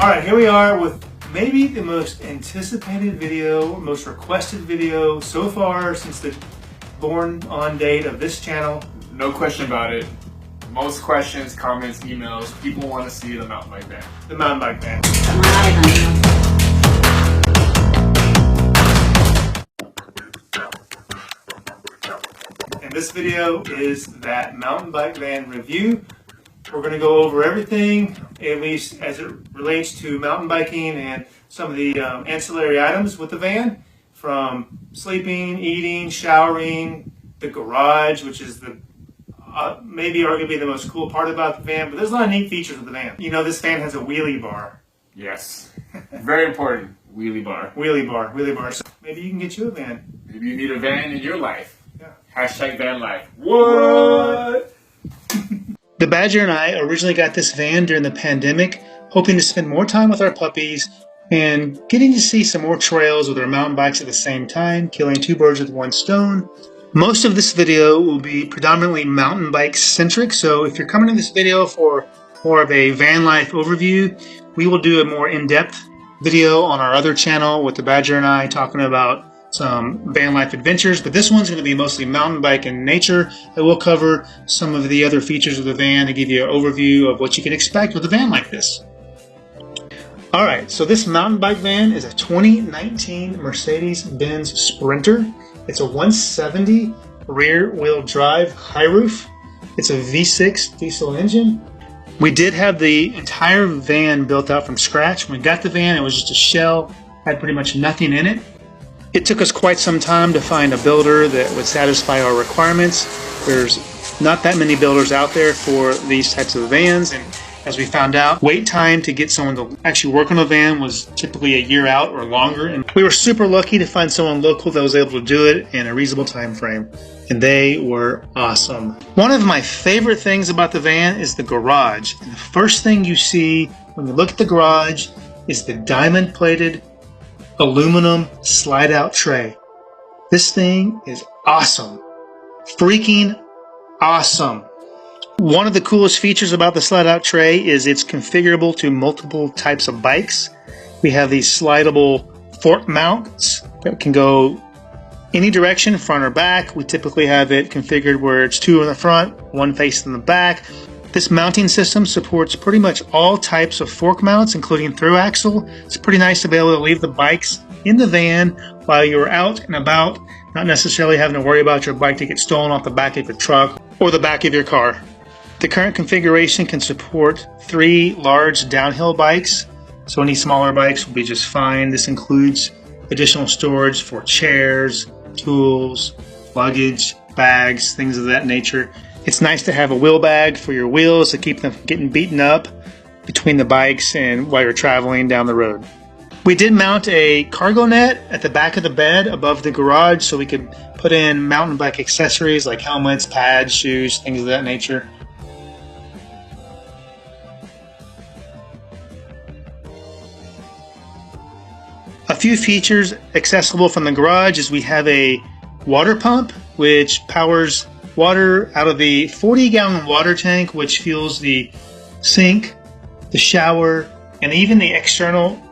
Alright, here we are with maybe the most anticipated video, most requested video so far since the born on date of this channel. No question about it. Most questions, comments, emails, people want to see the mountain bike van. The mountain bike van. And this video is that mountain bike van review. We're going to go over everything, at least as it relates to mountain biking and some of the ancillary items with the van, from sleeping, eating, showering, the garage, which is the maybe arguably the most cool part about the van, but there's a lot of neat features with the van. You know, this van has a wheelie bar. Yes. Very important. Wheelie bar. Wheelie bar. Wheelie bar. So maybe you can get you a van. Maybe you need a van in your life. Yeah. Hashtag van life. What? The Badger and I originally got this van during the pandemic, hoping to spend more time with our puppies and getting to see some more trails with our mountain bikes at the same time, killing two birds with one stone. Most of this video will be predominantly mountain bike centric, so if you're coming to this video for more of a van life overview, we will do a more in-depth video on our other channel with the Badger and I talking about some van life adventures, but this one's going to be mostly mountain bike in nature. I will cover some of the other features of the van to give you an overview of what you can expect with a van like this. Alright, so this mountain bike van is a 2019 Mercedes-Benz Sprinter. It's a 170 rear wheel drive high roof. It's a V6 diesel engine. We did have the entire van built out from scratch. When we got the van, it was just a shell, had pretty much nothing in it. It took us quite some time to find a builder that would satisfy our requirements. There's not that many builders out there for these types of vans, and as we found out, wait time to get someone to actually work on a van was typically a year out or longer, and we were super lucky to find someone local that was able to do it in a reasonable time frame, and they were awesome. One of my favorite things about the van is the garage, and the first thing you see when you look at the garage is the diamond plated aluminum slide out tray. This thing is awesome. Freaking awesome. One of the coolest features about the slide out tray is it's configurable to multiple types of bikes. We have these slidable fork mounts that can go any direction, front or back. We typically have it configured where it's two in the front, one facing the back. This mounting system supports pretty much all types of fork mounts, including through axle. It's pretty nice to be able to leave the bikes in the van while you're out and about, not necessarily having to worry about your bike to get stolen off the back of your truck or the back of your car. The current configuration can support 3 large downhill bikes, so any smaller bikes will be just fine. This includes additional storage for chairs, tools, luggage, bags, things of that nature. It's nice to have a wheel bag for your wheels to keep them from getting beaten up between the bikes and while you're traveling down the road. We did mount a cargo net at the back of the bed above the garage so we could put in mountain bike accessories like helmets, pads, shoes, things of that nature. A few features accessible from the garage is we have a water pump which powers water out of the 40-gallon water tank, which fuels the sink, the shower, and even the external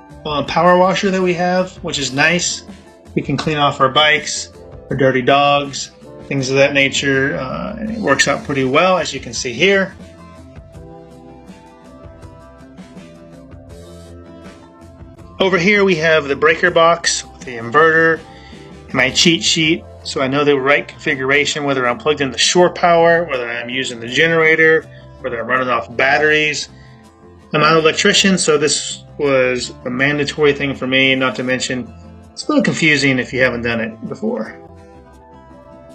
power washer that we have, which is nice. We can clean off our bikes, our dirty dogs, things of that nature, and it works out pretty well, as you can see here. Over here we have the breaker box with the inverter and my cheat sheet, so I know the right configuration, whether I'm plugged into shore power, whether I'm using the generator, whether I'm running off batteries. I'm not an electrician, so this was a mandatory thing for me, not to mention it's a little confusing if you haven't done it before.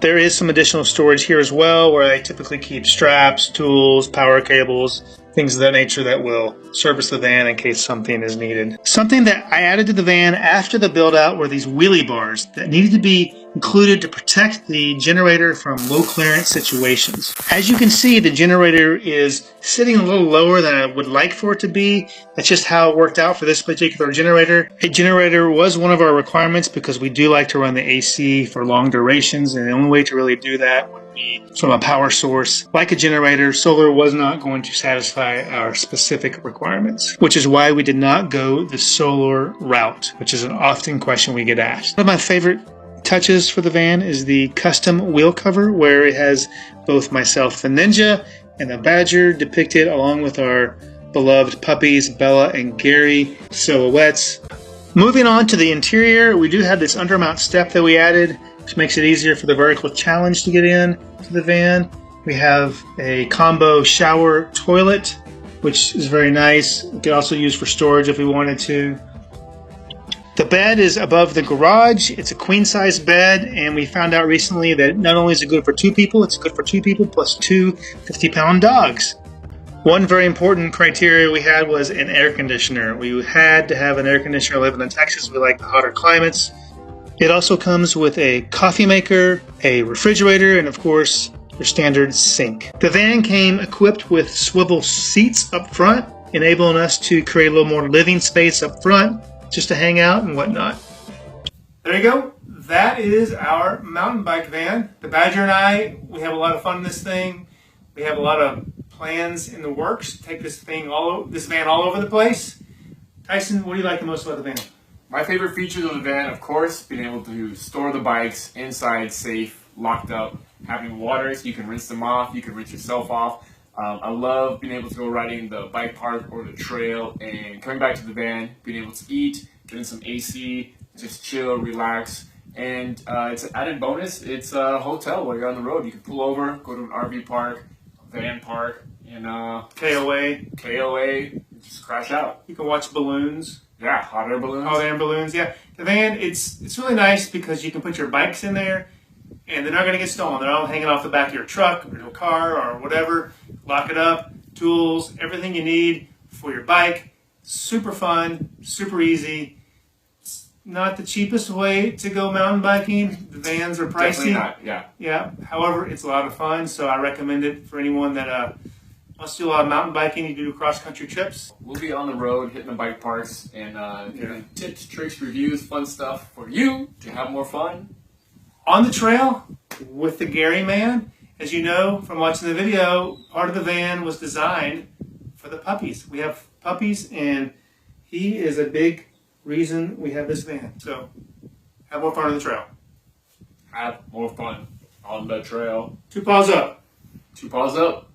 There is some additional storage here as well, where I typically keep straps, tools, power cables, things of that nature that will service the van in case something is needed. Something that I added to the van after the build out were these wheelie bars that needed to be included to protect the generator from low clearance situations. As you can see, the generator is sitting a little lower than I would like for it to be. That's just how it worked out for this particular generator. A generator was one of our requirements because we do like to run the AC for long durations, and the only way to really do that would need from a power source. Like a generator, solar was not going to satisfy our specific requirements, which is why we did not go the solar route, which is an often question we get asked. One of my favorite touches for the van is the custom wheel cover, where it has both myself, the Ninja, and the Badger depicted along with our beloved puppies, Bella and Gary, silhouettes. Moving on to the interior, we do have this undermount step that we added, which makes it easier for the vertical challenge to get in to the van. We have a combo shower toilet, which is very nice. We could also use for storage if we wanted to. The bed is above the garage. It's a queen size bed, and we found out recently that not only is it good for 2 people, it's good for 2 people plus 2 50-pound dogs. One very important criteria we had was an air conditioner. We had to have an air conditioner living in Texas. We like the hotter climates. It also comes with a coffee maker, a refrigerator, and of course, your standard sink. The van came equipped with swivel seats up front, enabling us to create a little more living space up front, just to hang out and whatnot. There you go. That is our mountain bike van. The Badger and I, we have a lot of fun in this thing. We have a lot of plans in the works to take this van all over the place. Tyson, what do you like the most about the van? My favorite features of the van, of course, being able to store the bikes inside, safe, locked up, having water so you can rinse them off, you can rinse yourself off. I love being able to go riding the bike park or the trail and coming back to the van, being able to eat, getting some AC, just chill, relax. And it's an added bonus. It's a hotel while you're on the road. You can pull over, go to an RV park, a van park, and KOA, just crash out. You can watch balloons. Yeah, hot air balloons. Hot air balloons, yeah. The van, it's really nice because you can put your bikes in there and they're not going to get stolen. They're all hanging off the back of your truck or your car or whatever. Lock it up, tools, everything you need for your bike. Super fun, super easy. It's not the cheapest way to go mountain biking. The vans are pricey. Definitely not, yeah. Yeah, however, it's a lot of fun, so I recommend it for anyone that wants to do a lot of mountain biking and do cross-country trips. We'll be on the road, hitting the bike parks, and giving tips, tricks, reviews, fun stuff for you to have more fun. On the trail with the Gary man. As you know from watching the video, part of the van was designed for the puppies. We have puppies, and he is a big reason we have this van. So, have more fun on the trail. Have more fun on the trail. 2 paws up. 2 paws up.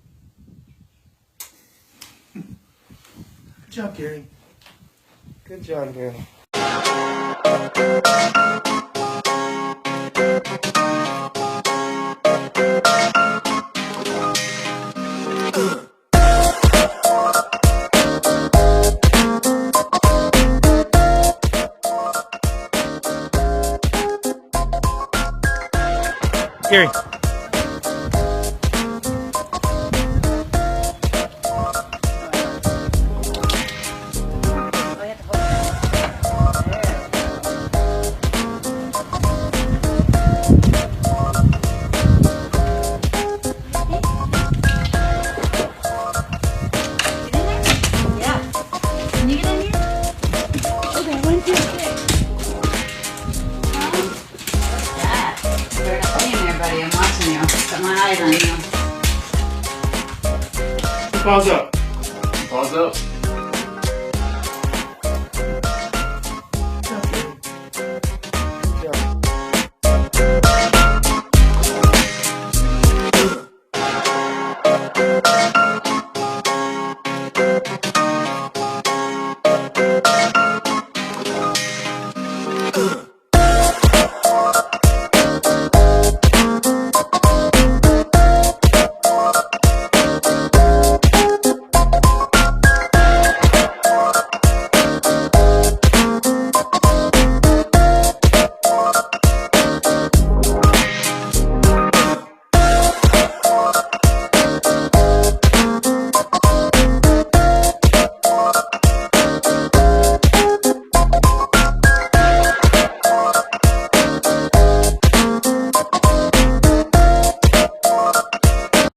Good job, Gary. Good job, Gary. Gary. Paws up. Paws up. Good job.